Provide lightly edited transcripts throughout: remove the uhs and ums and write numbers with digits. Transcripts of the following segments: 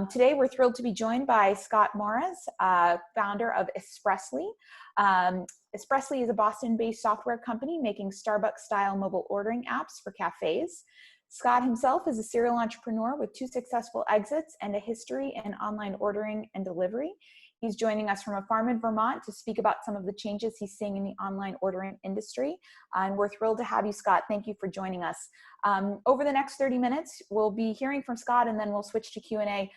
Today, we're thrilled to be joined by Scott Morris, founder of Espressly. Espressly is a Boston-based software company making Starbucks-style mobile ordering apps for cafes. Scott himself is a serial entrepreneur with 2 successful exits and a history in online ordering and delivery. He's joining us from a farm in Vermont to speak about some of the changes he's seeing in the online ordering industry. And we're thrilled to have you, Scott. Thank you for joining us. Over the next 30 minutes, we'll be hearing from Scott, and then we'll switch to Q&A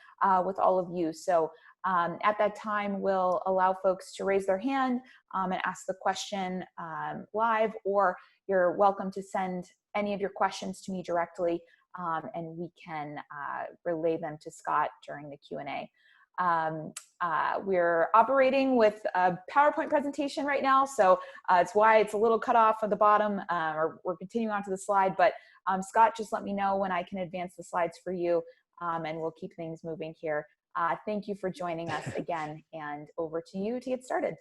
with all of you. So at that time, we'll allow folks to raise their hand and ask the question live, or you're welcome to send any of your questions to me directly, and we can relay them to Scott during the Q&A. We're operating with a PowerPoint presentation right now, so it's why it's a little cut off at the bottom, or we're continuing on to the slide, but Scott, just let me know when I can advance the slides for you, and we'll keep things moving here. Thank you for joining us again, and over to you to get started.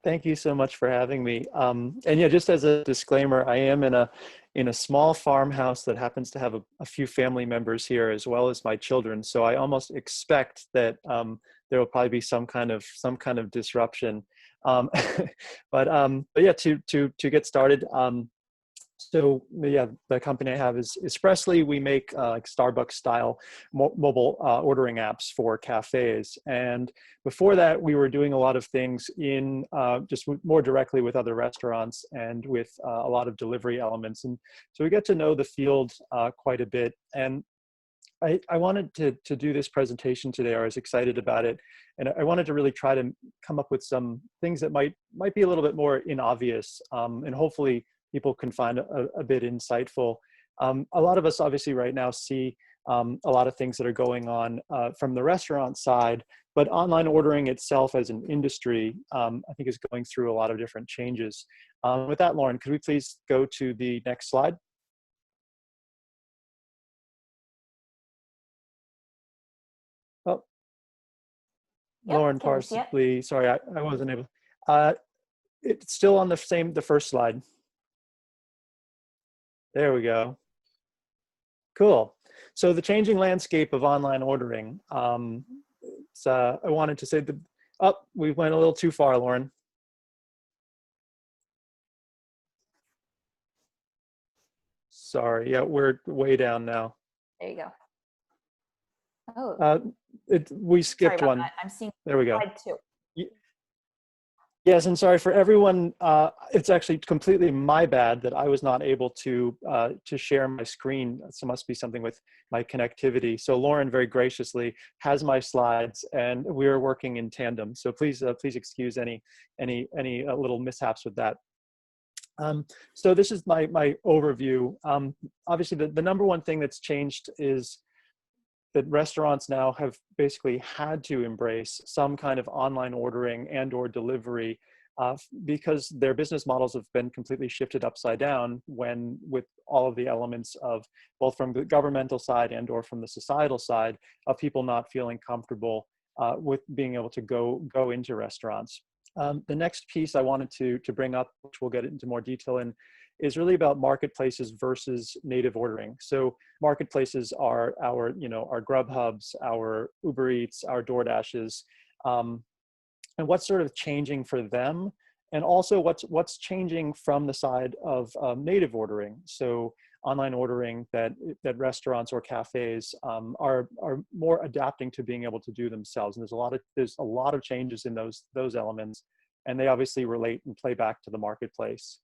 Thank you so much for having me. And yeah, just as a disclaimer, I am in a small farmhouse that happens to have a few family members here, as well as my children. So I almost expect that there will probably be some kind of disruption. But yeah, to get started. So yeah, the company I have is Espressly. We make like Starbucks style mobile ordering apps for cafes. And before that, we were doing a lot of things in just more directly with other restaurants and with a lot of delivery elements. And so we get to know the field quite a bit. And I wanted to do this presentation today. I was excited about it. And I wanted to really try to come up with some things that might be a little bit more inobvious, and hopefully people can find a bit insightful. A lot of us obviously right now see a lot of things that are going on from the restaurant side, but online ordering itself as an industry, I think is going through a lot of different changes. With that, Lauren, could we please go to the next slide? Oh, yep, Lauren Parsley, sorry, I wasn't able. It's still on the first slide. There we go. Cool. So the changing landscape of online ordering. So I wanted to say that, we went a little too far, Lauren. Sorry, yeah, we're way down now. There you go. Oh. We skipped one. That. I'm seeing there we go. Slide 2. Yes, and sorry for everyone. It's actually completely my bad that I was not able to share my screen. So it must be something with my connectivity. So Lauren very graciously has my slides, and we are working in tandem. So please excuse any little mishaps with that. So this is my overview. Obviously, the number one thing that's changed is that restaurants now have basically had to embrace some kind of online ordering and or delivery because their business models have been completely shifted upside down with all of the elements of both from the governmental side and or from the societal side of people not feeling comfortable with being able to go into restaurants. The next piece I wanted to bring up, which we'll get into more detail in, is really about marketplaces versus native ordering. So marketplaces are our Grubhubs, our Uber Eats, our DoorDashes, and what's sort of changing for them, and also what's changing from the side of native ordering. So online ordering that restaurants or cafes are more adapting to being able to do themselves. And there's a lot of changes in those elements, and they obviously relate and play back to the marketplace.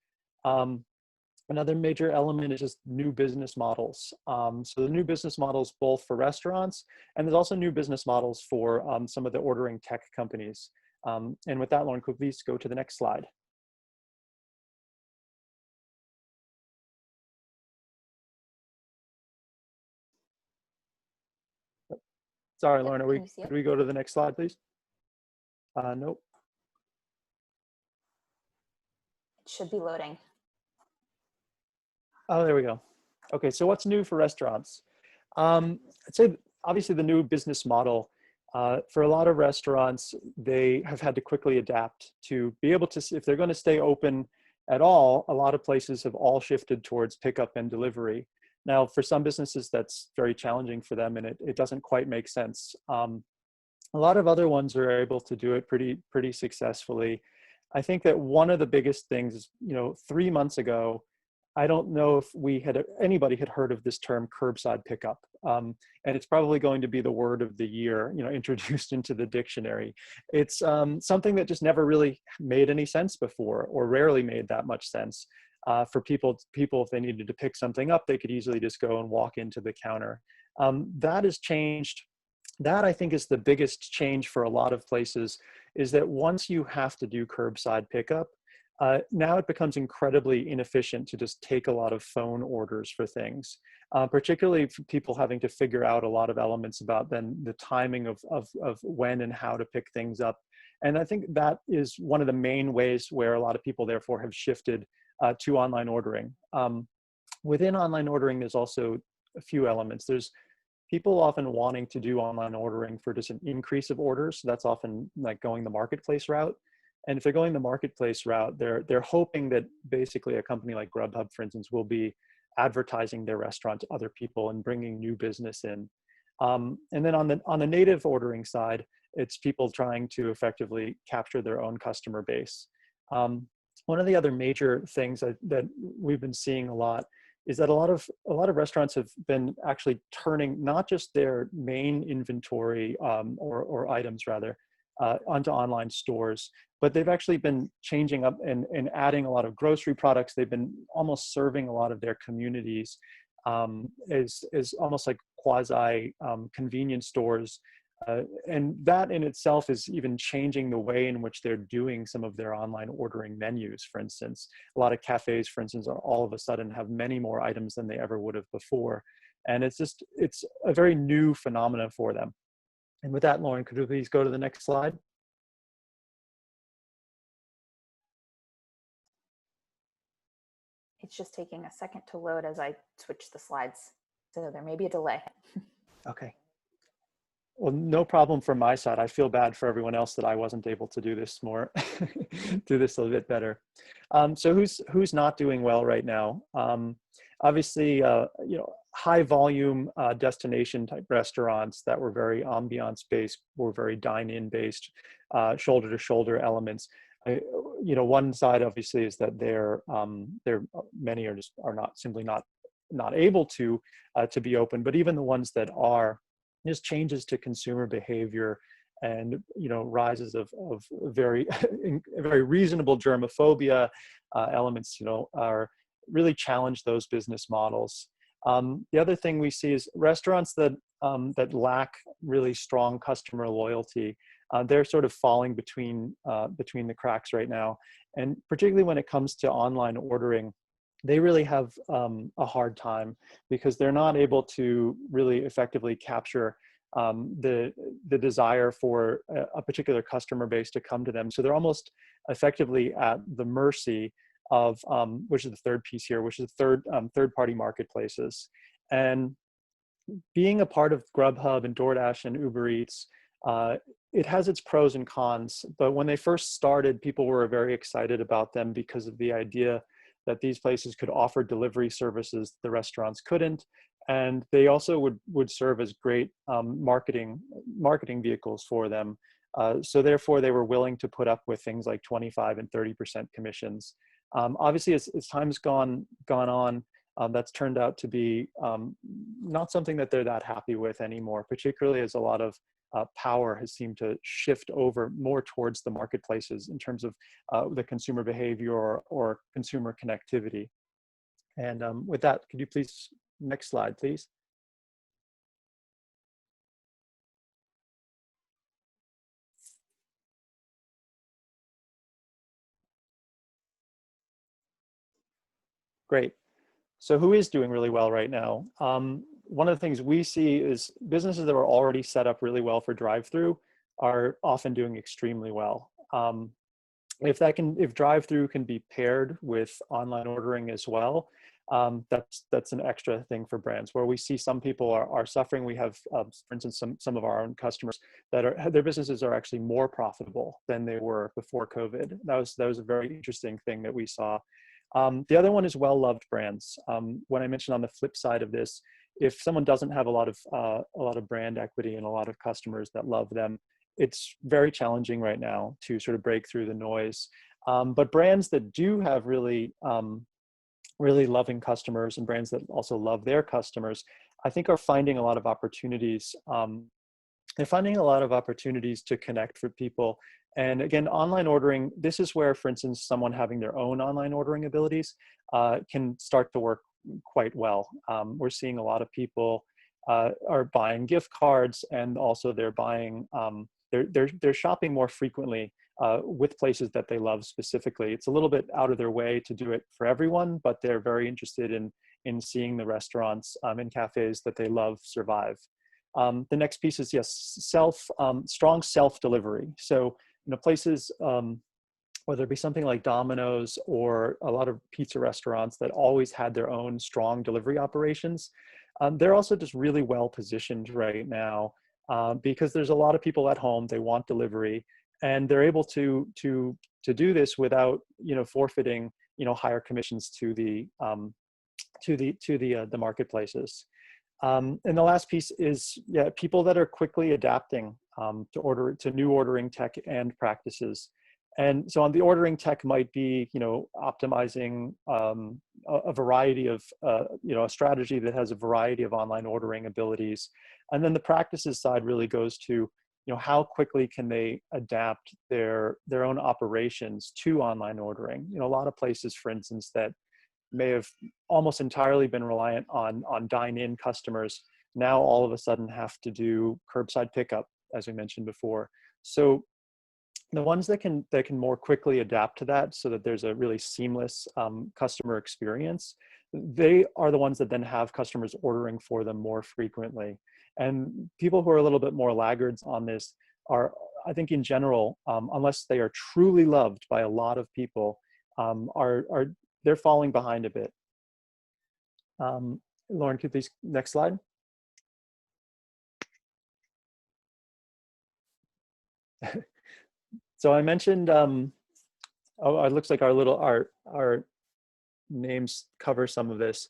Another major element is just new business models. So the new business models both for restaurants, and there's also new business models for some of the ordering tech companies. And with that, Lauren, could you please go to the next slide? Sorry, Lauren, could we go to the next slide, please? Nope. It should be loading. Oh, there we go. Okay, so what's new for restaurants? I'd say obviously the new business model for a lot of restaurants, they have had to quickly adapt to be able to, if they're going to stay open at all, a lot of places have all shifted towards pickup and delivery. Now, for some businesses, that's very challenging for them, and it doesn't quite make sense. A lot of other ones are able to do it pretty successfully. I think that one of the biggest things is, 3 months ago, I don't know if anybody had heard of this term curbside pickup. And it's probably going to be the word of the year, introduced into the dictionary. It's something that just never really made any sense before, or rarely made that much sense. For people, if they needed to pick something up, they could easily just go and walk into the counter. That has changed. That, I think, is the biggest change for a lot of places, is that once you have to do curbside pickup, now it becomes incredibly inefficient to just take a lot of phone orders for things, particularly for people having to figure out a lot of elements about then the timing of when and how to pick things up. And I think that is one of the main ways where a lot of people therefore have shifted to online ordering. Within online ordering, there's also a few elements. There's people often wanting to do online ordering for just an increase of orders. So that's often like going the marketplace route. And if they're going the marketplace route, they're hoping that basically a company like Grubhub, for instance, will be advertising their restaurant to other people and bringing new business in. And then on the native ordering side, it's people trying to effectively capture their own customer base. One of the other major things that we've been seeing a lot is that a lot of restaurants have been actually turning not just their main inventory or items rather onto online stores, but they've actually been changing up and adding a lot of grocery products. They've been almost serving a lot of their communities as almost like quasi convenience stores. And that in itself is even changing the way in which they're doing some of their online ordering menus. For instance, a lot of cafes, for instance, are all of a sudden have many more items than they ever would have before. And it's a very new phenomenon for them. And with that, Lauren, could you please go to the next slide? It's just taking a second to load as I switch the slides. So there may be a delay. Okay. Well, no problem from my side. I feel bad for everyone else that I wasn't able to do this do this a little bit better. So who's not doing well right now? Obviously, high volume destination type restaurants that were very ambiance based, were very dine-in based, shoulder to shoulder elements. One side obviously is that many are not simply not able to be open, but even the ones that are, just changes to consumer behavior and rises of very very reasonable germophobia elements are really challenge those business models. The other thing we see is restaurants that lack really strong customer loyalty. They're sort of falling between the cracks right now, and particularly when it comes to online ordering, they really have a hard time because they're not able to really effectively capture the desire for a particular customer base to come to them. So they're almost effectively at the mercy of, which is the third piece here, which is third-party marketplaces. And being a part of Grubhub and DoorDash and Uber Eats, it has its pros and cons. But when they first started, people were very excited about them because of the idea that these places could offer delivery services the restaurants couldn't, and they also would serve as great marketing vehicles for them. So therefore, they were willing to put up with things like 25 and 30% commissions. Obviously, as time's gone on, that's turned out to be not something that they're that happy with anymore, particularly as a lot of power has seemed to shift over more towards the marketplaces in terms of the consumer behavior or consumer connectivity. And with that, could you please, next slide, please? Great. So who is doing really well right now? One of the things we see is businesses that were already set up really well for drive-through are often doing extremely well. If drive-through can be paired with online ordering as well, that's an extra thing for brands. Where we see some people are suffering. We have, for instance, some of our own customers that their businesses are actually more profitable than they were before COVID. That was a very interesting thing that we saw. The other one is well-loved brands. When I mentioned on the flip side of this, if someone doesn't have a lot of brand equity and a lot of customers that love them, it's very challenging right now to sort of break through the noise. But brands that do have really loving customers, and brands that also love their customers, I think are finding a lot of opportunities. They're finding a lot of opportunities to connect with people. And again, online ordering, this is where, for instance, someone having their own online ordering abilities can start to work quite well. We're seeing a lot of people are buying gift cards, and also they're buying, they're shopping more frequently with places that they love specifically. It's a little bit out of their way to do it for everyone, but they're very interested in seeing the restaurants and cafes that they love survive. The next piece is, yes, strong self-delivery. So, places, whether it be something like Domino's or a lot of pizza restaurants that always had their own strong delivery operations, they're also just really well positioned right now because there's a lot of people at home, they want delivery, and they're able to do this without, forfeiting, higher commissions to the marketplaces. And the last piece is, people that are quickly adapting to new ordering tech and practices. And so on the ordering tech might be, optimizing a variety of, a strategy that has a variety of online ordering abilities. And then the practices side really goes to, how quickly can they adapt their own operations to online ordering? A lot of places, for instance, that may have almost entirely been reliant on dine-in customers now all of a sudden have to do curbside pickup, as we mentioned before. So the ones that can more quickly adapt to that so that there's a really seamless customer experience, they are the ones that then have customers ordering for them more frequently. And people who are a little bit more laggards on this are, I think in general, unless they are truly loved by a lot of people, they're falling behind a bit. Lauren, could you please, next slide? So I mentioned, it looks like our names cover some of this.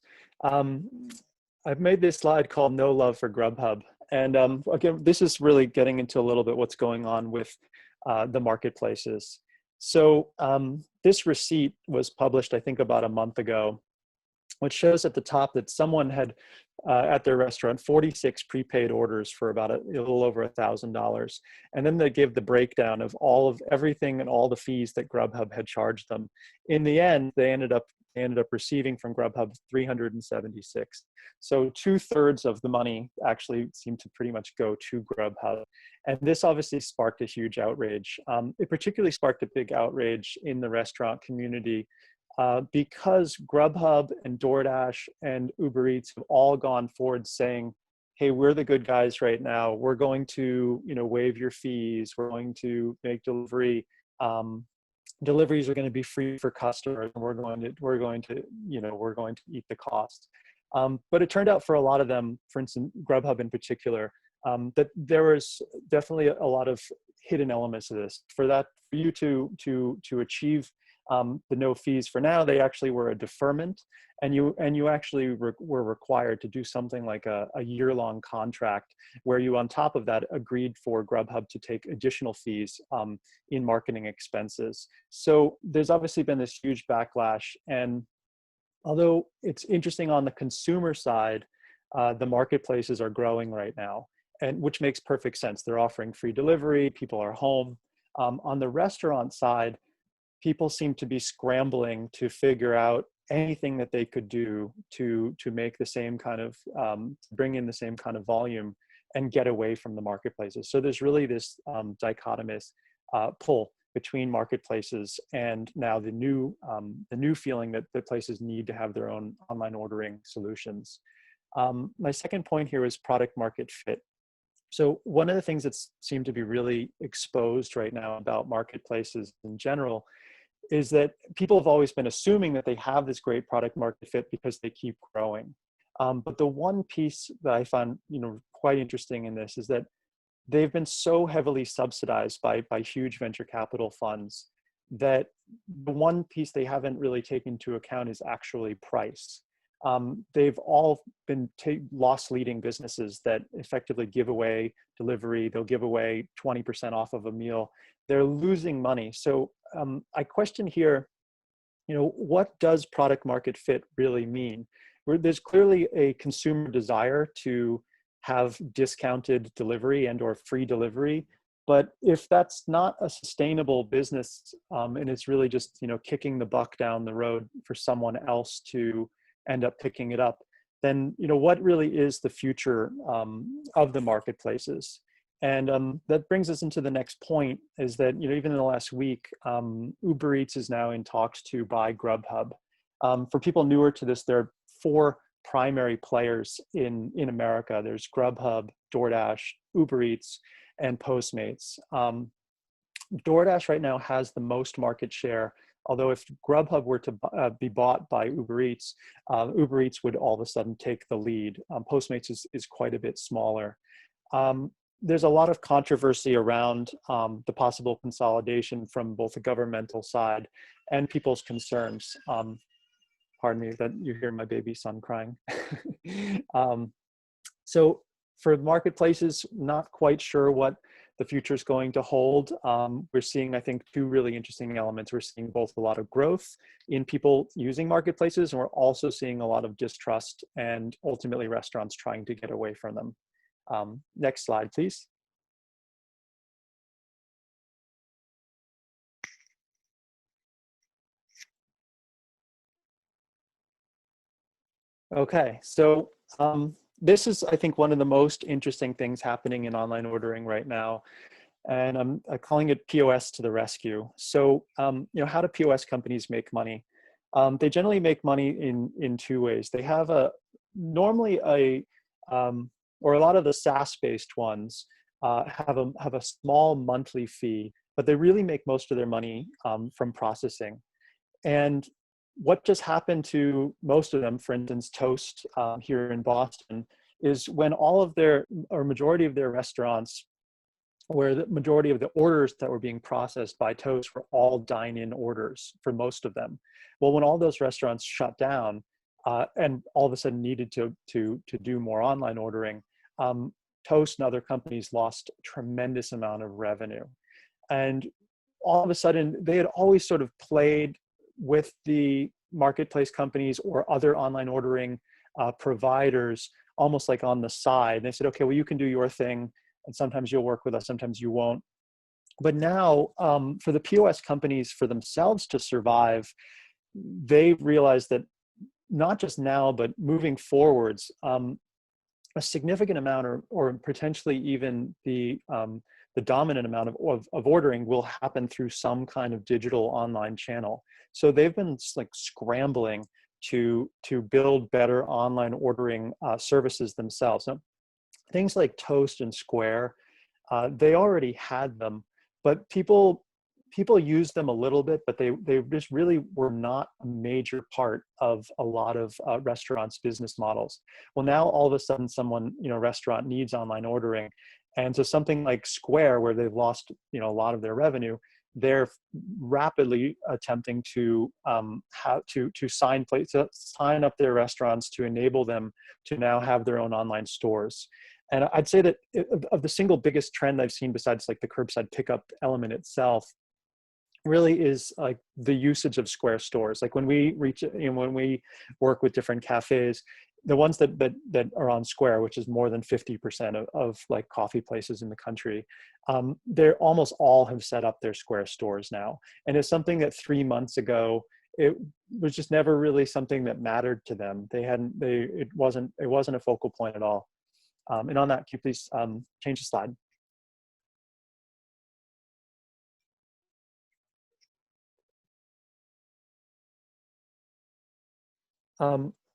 I've made this slide called No Love for Grubhub. And again, this is really getting into a little bit what's going on with the marketplaces. So this receipt was published, I think, about a month ago, which shows at the top that someone had at their restaurant 46 prepaid orders for about a little over $1,000, and then they give the breakdown of everything and all the fees that Grubhub had charged them. In the end, they ended up receiving from Grubhub 376. So 2/3 of the money actually seemed to pretty much go to Grubhub. And this obviously sparked a huge outrage. It particularly sparked a big outrage in the restaurant community because Grubhub and DoorDash and Uber Eats have all gone forward saying, hey, we're the good guys right now. We're going to, waive your fees. We're going to make deliveries are going to be free for customers, and we're going to eat the cost. But it turned out for a lot of them, for instance, Grubhub in particular, that there was definitely a lot of hidden elements of this. For you to achieve the no fees for now, they actually were a deferment, and you actually were required to do something like a year-long contract where you, on top of that, agreed for Grubhub to take additional fees in marketing expenses. So there's obviously been this huge backlash, and although it's interesting on the consumer side, the marketplaces are growing right now, and which makes perfect sense. They're offering free delivery, people are home. On the restaurant side, people seem to be scrambling to figure out anything that they could do to make the same kind of, bring in the same kind of volume and get away from the marketplaces. So there's really this dichotomous pull between marketplaces and now the new feeling that the places need to have their own online ordering solutions. My second point here is product market fit. So one of the things that seem to be really exposed right now about marketplaces in general is that people have always been assuming that they have this great product market fit because they keep growing. But the one piece that I found, quite interesting in this is that they've been so heavily subsidized by huge venture capital funds that the one piece they haven't really taken into account is actually price. They've all been loss leading businesses that effectively give away delivery. They'll give away 20% off of a meal. They're losing money. So I question here, what does product market fit really mean? There's clearly a consumer desire to have discounted delivery and or free delivery. But if that's not a sustainable business, and it's really just, kicking the buck down the road for someone else to end up picking it up, then, what really is the future of the marketplaces? And that brings us into the next point, is that, even in the last week, Uber Eats is now in talks to buy Grubhub. For people newer to this, there are 4 primary players in America. There's Grubhub, DoorDash, Uber Eats, and Postmates. DoorDash right now has the most market share, although if Grubhub were to be bought by Uber Eats would all of a sudden take the lead. Postmates is quite a bit smaller. There's a lot of controversy around the possible consolidation from both the governmental side and people's concerns. Pardon me that you hear my baby son crying. So for marketplaces, not quite sure what the future is going to hold. We're seeing, I think, 2 really interesting elements. We're seeing both a lot of growth in people using marketplaces, and we're also seeing a lot of distrust and ultimately restaurants trying to get away from them. Next slide, please. Okay, so this is, I think, one of the most interesting things happening in online ordering right now, and I'm calling it POS to the rescue. So, how do POS companies make money? They generally make money in 2 ways. They have normally or a lot of the SaaS-based ones have a small monthly fee, but they really make most of their money from processing. And what just happened to most of them, for instance, Toast here in Boston, is when all of their, or majority of their restaurants, where the majority of the orders that were being processed by Toast were all dine-in orders for most of them. Well, when all those restaurants shut down and all of a sudden needed to do more online ordering, Toast and other companies lost a tremendous amount of revenue. And all of a sudden, they had always sort of played with the marketplace companies or other online ordering providers almost like on the side. And they said, okay, well, you can do your thing, and sometimes you'll work with us, sometimes you won't. But now, for the POS companies, for themselves to survive, they realized that not just now, but moving forwards, a significant amount or potentially even the dominant amount of ordering will happen through some kind of digital online channel. So they've been like scrambling to build better online ordering services themselves. Now, things like Toast and Square, they already had them, but people used them a little bit, but they just really were not a major part of a lot of restaurants' business models. Well, now all of a sudden, someone, restaurant needs online ordering, and so something like Square, where they've lost, a lot of their revenue, they're rapidly attempting to sign up their restaurants to enable them to now have their own online stores. And I'd say that of the single biggest trend I've seen, besides like the curbside pickup element itself, really is like the usage of Square stores. Like when we when we work with different cafes, the ones that are on Square, which is more than 50% of like coffee places in the country, they're almost all have set up their Square stores now. And it's something that 3 months ago, it was just never really something that mattered to them. It wasn't a focal point at all. And on that, can you please change the slide?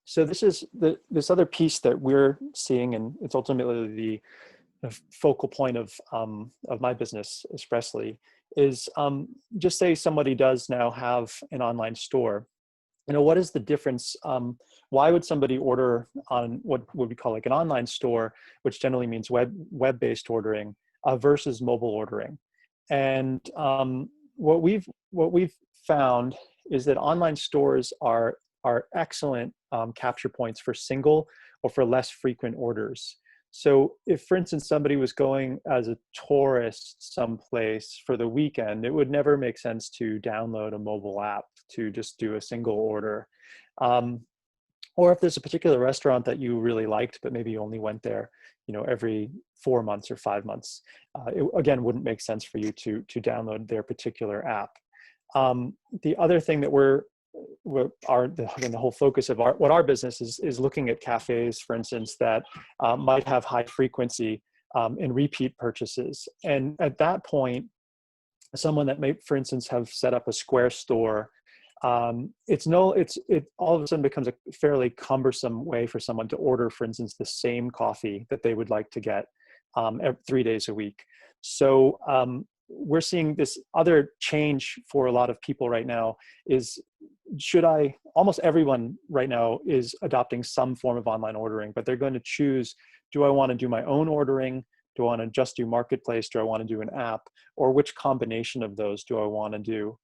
So this is this other piece that we're seeing, and it's ultimately the focal point of my business, Espressly, is just say somebody does now have an online store. What is the difference? Why would somebody order on what we call like an online store, which generally means web-based ordering, versus mobile ordering? And what we've found is that online stores are excellent capture points for single or for less frequent orders. So if, for instance, somebody was going as a tourist someplace for the weekend, it would never make sense to download a mobile app to just do a single order. Or if there's a particular restaurant that you really liked, but maybe you only went there, every 4 months or 5 months, it again wouldn't make sense for you to download their particular app. The other thing that the whole focus of what our business is looking at cafes, for instance, that might have high frequency in repeat purchases. And at that point, someone that may, for instance, have set up a Square store, it all of a sudden becomes a fairly cumbersome way for someone to order, for instance, the same coffee that they would like to get 3 days a week. So we're seeing this other change for a lot of people right now is, almost everyone right now is adopting some form of online ordering, but they're going to choose, do I want to do my own ordering? Do I want to just do marketplace? Do I want to do an app? Or which combination of those do I want to do?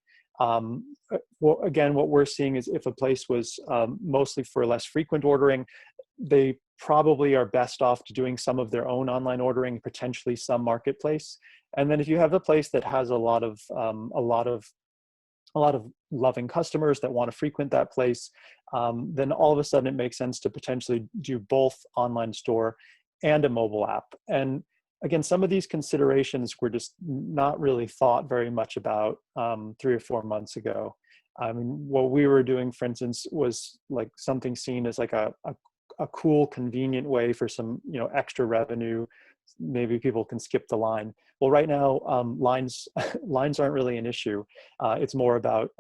Well, again, what we're seeing is if a place was mostly for less frequent ordering, they probably are best off to doing some of their own online ordering, potentially some marketplace. And then if you have a place that has a lot of loving customers that want to frequent that place, then all of a sudden it makes sense to potentially do both online store and a mobile app. And again, some of these considerations were just not really thought very much about 3 or 4 months ago. I mean, what we were doing, for instance, was like something seen as like a cool, convenient way for some, extra revenue. Maybe people can skip the line. Well, right now, lines aren't really an issue. It's more about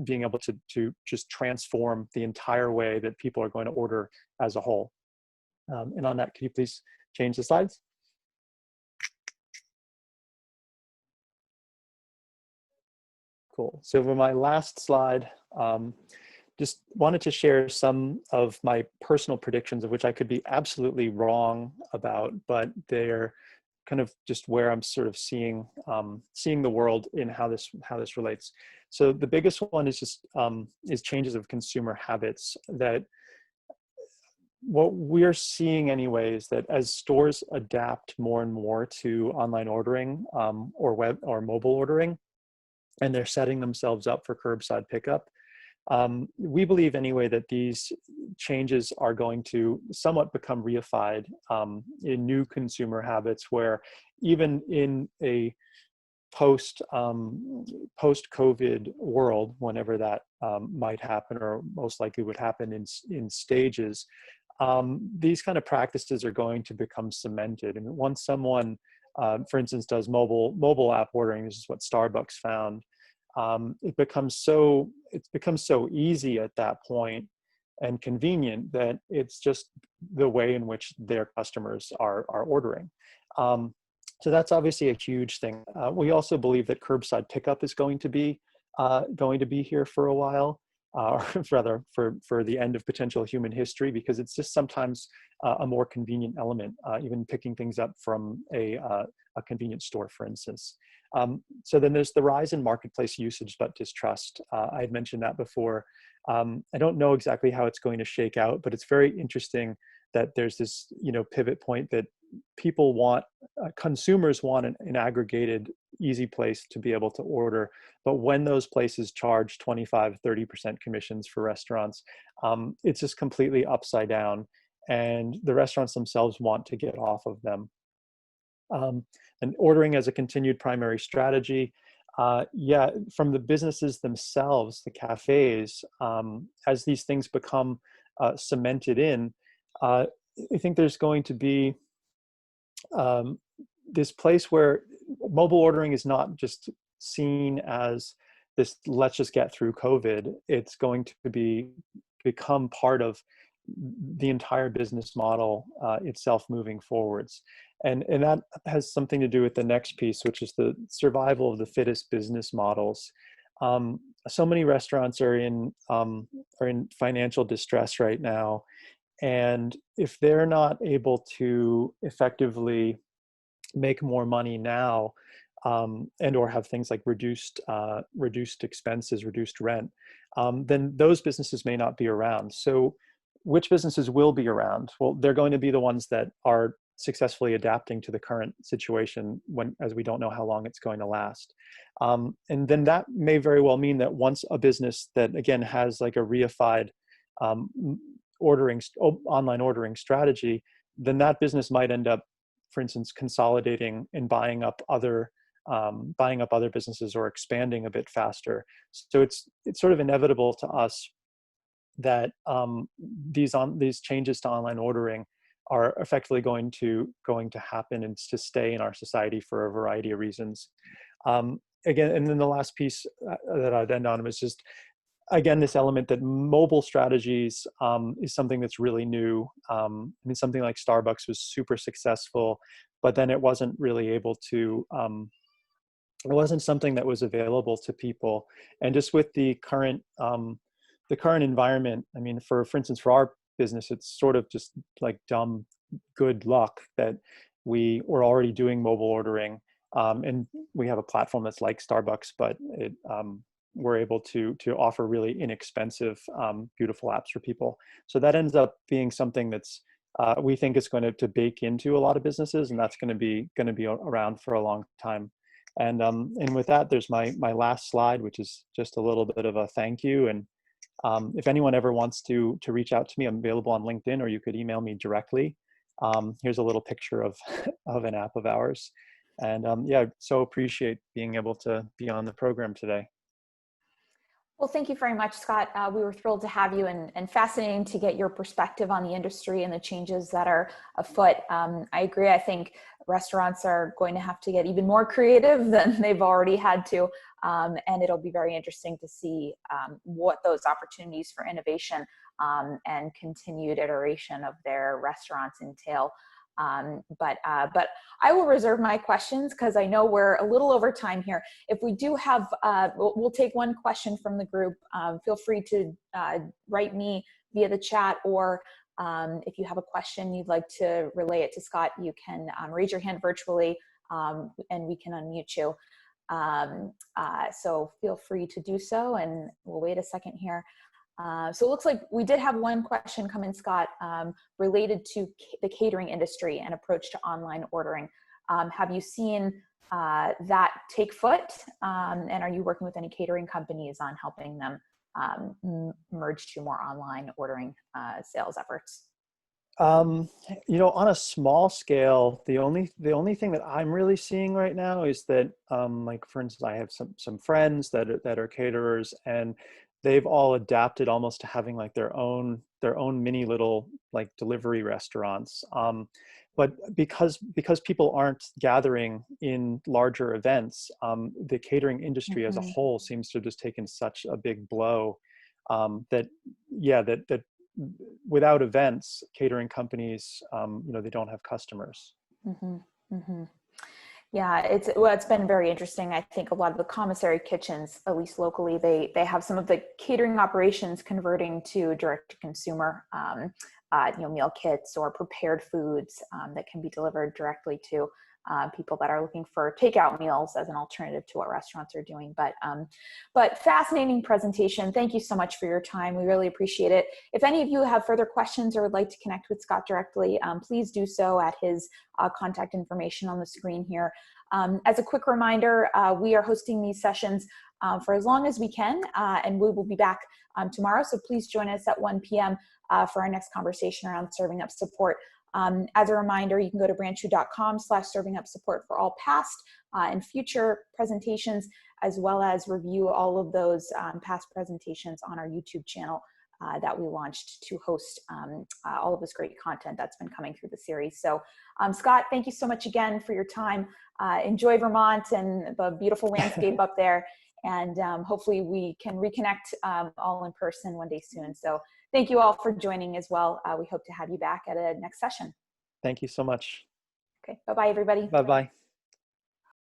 being able to just transform the entire way that people are going to order as a whole. And on that, can you please change the slides? Cool. So for my last slide, just wanted to share some of my personal predictions, of which I could be absolutely wrong about, but they're kind of just where I'm sort of seeing the world in how this relates. So the biggest one is just is changes of consumer habits. That what we're seeing anyway is that as stores adapt more and more to online ordering or web or mobile ordering, and they're setting themselves up for curbside pickup, we believe anyway that these changes are going to somewhat become reified in new consumer habits, where even in a post-COVID world, whenever that might happen, or most likely would happen in stages, these kind of practices are going to become cemented. And once someone, for instance, does mobile app ordering, this is what Starbucks found, it becomes so easy at that point and convenient that it's just the way in which their customers are ordering. So that's obviously a huge thing. We also believe that curbside pickup is going to be here for a while, or rather for the end of potential human history, because it's just sometimes a more convenient element, even picking things up from a convenience store, for instance. So then there's the rise in marketplace usage but distrust. I had mentioned that before. I don't know exactly how it's going to shake out, but it's very interesting that there's this pivot point that consumers want an aggregated, easy place to be able to order. But when those places charge 25-30% commissions for restaurants, it's just completely upside down, and the restaurants themselves want to get off of them. And ordering as a continued primary strategy, from the businesses themselves, the cafes, as these things become cemented in, I think there's going to be this place where mobile ordering is not just seen as this, let's just get through COVID. It's going to become part of the entire business model itself moving forwards. And that has something to do with the next piece, which is the survival of the fittest business models. So many restaurants are in financial distress right now. And if they're not able to effectively make more money now, and or have things like reduced expenses, reduced rent, then those businesses may not be around. So which businesses will be around? Well, they're going to be the ones that are successfully adapting to the current situation, as we don't know how long it's going to last. And then that may very well mean that once a business that, again, has like a reified um, online ordering strategy, then that business might end up, for instance, consolidating and buying up other businesses or expanding a bit faster. So it's sort of inevitable to us that these changes to online ordering are effectively going to happen and to stay in our society for a variety of reasons. Again, and then the last piece that I'd end on was just, again, this element that mobile strategies is something that's really new. I mean, something like Starbucks was super successful, but then it wasn't really able to, it wasn't something that was available to people. And just with the current environment, I mean, for instance, for our business, it's sort of just like dumb good luck that we were already doing mobile ordering, and we have a platform that's like Starbucks, but we're able to offer really inexpensive, beautiful apps for people. So that ends up being something that's we think is going to bake into a lot of businesses, and that's going to be around for a long time. And with that, there's my last slide, which is just a little bit of a thank you. And if anyone ever wants to reach out to me, I'm available on LinkedIn, or you could email me directly. Here's a little picture of an app of ours. And yeah, so appreciate being able to be on the program today. Well, thank you very much, Scott. We were thrilled to have you, and fascinating to get your perspective on the industry and the changes that are afoot. I agree. I think restaurants are going to have to get even more creative than they've already had to. And it'll be very interesting to see what those opportunities for innovation and continued iteration of their restaurants entail. But I will reserve my questions because I know we're a little over time here. If we do have, we'll take one question from the group. Feel free to write me via the chat, or if you have a question you'd like to relay it to Scott, you can raise your hand virtually and we can unmute you. So feel free to do so, and we'll wait a second here. So it looks like we did have one question come in, Scott, related to the catering industry and approach to online ordering. Have you seen that take foot? And are you working with any catering companies on helping them merge to more online ordering sales efforts? You know, on a small scale, the only thing that I'm really seeing right now is that, like, for instance, I have some friends that are caterers, and they've all adapted almost to having like their own mini little like delivery restaurants. But because people aren't gathering in larger events, the catering industry as a whole seems to have just taken such a big blow, that without events, catering companies, you know, they don't have customers. Yeah, it's been very interesting. I think a lot of the commissary kitchens, at least locally, they have some of the catering operations converting to direct to consumer, you know, meal kits or prepared foods that can be delivered directly to people that are looking for takeout meals as an alternative to what restaurants are doing. But fascinating presentation. Thank you so much for your time. We really appreciate it. If any of you have further questions or would like to connect with Scott directly, please do so at his contact information on the screen here. As a quick reminder, we are hosting these sessions for as long as we can, and we will be back tomorrow. So please join us at 1 p.m. For our next conversation around serving up support. As a reminder, you can go to branchfood.com/servingupsupport for all past and future presentations, as well as review all of those past presentations on our YouTube channel that we launched to host all of this great content that's been coming through the series. So Scott, thank you so much again for your time. Enjoy Vermont and the beautiful landscape up there. And hopefully we can reconnect all in person one day soon. So thank you all for joining as well. We hope to have you back at a next session. Thank you so much. Okay, bye-bye everybody. Bye-bye.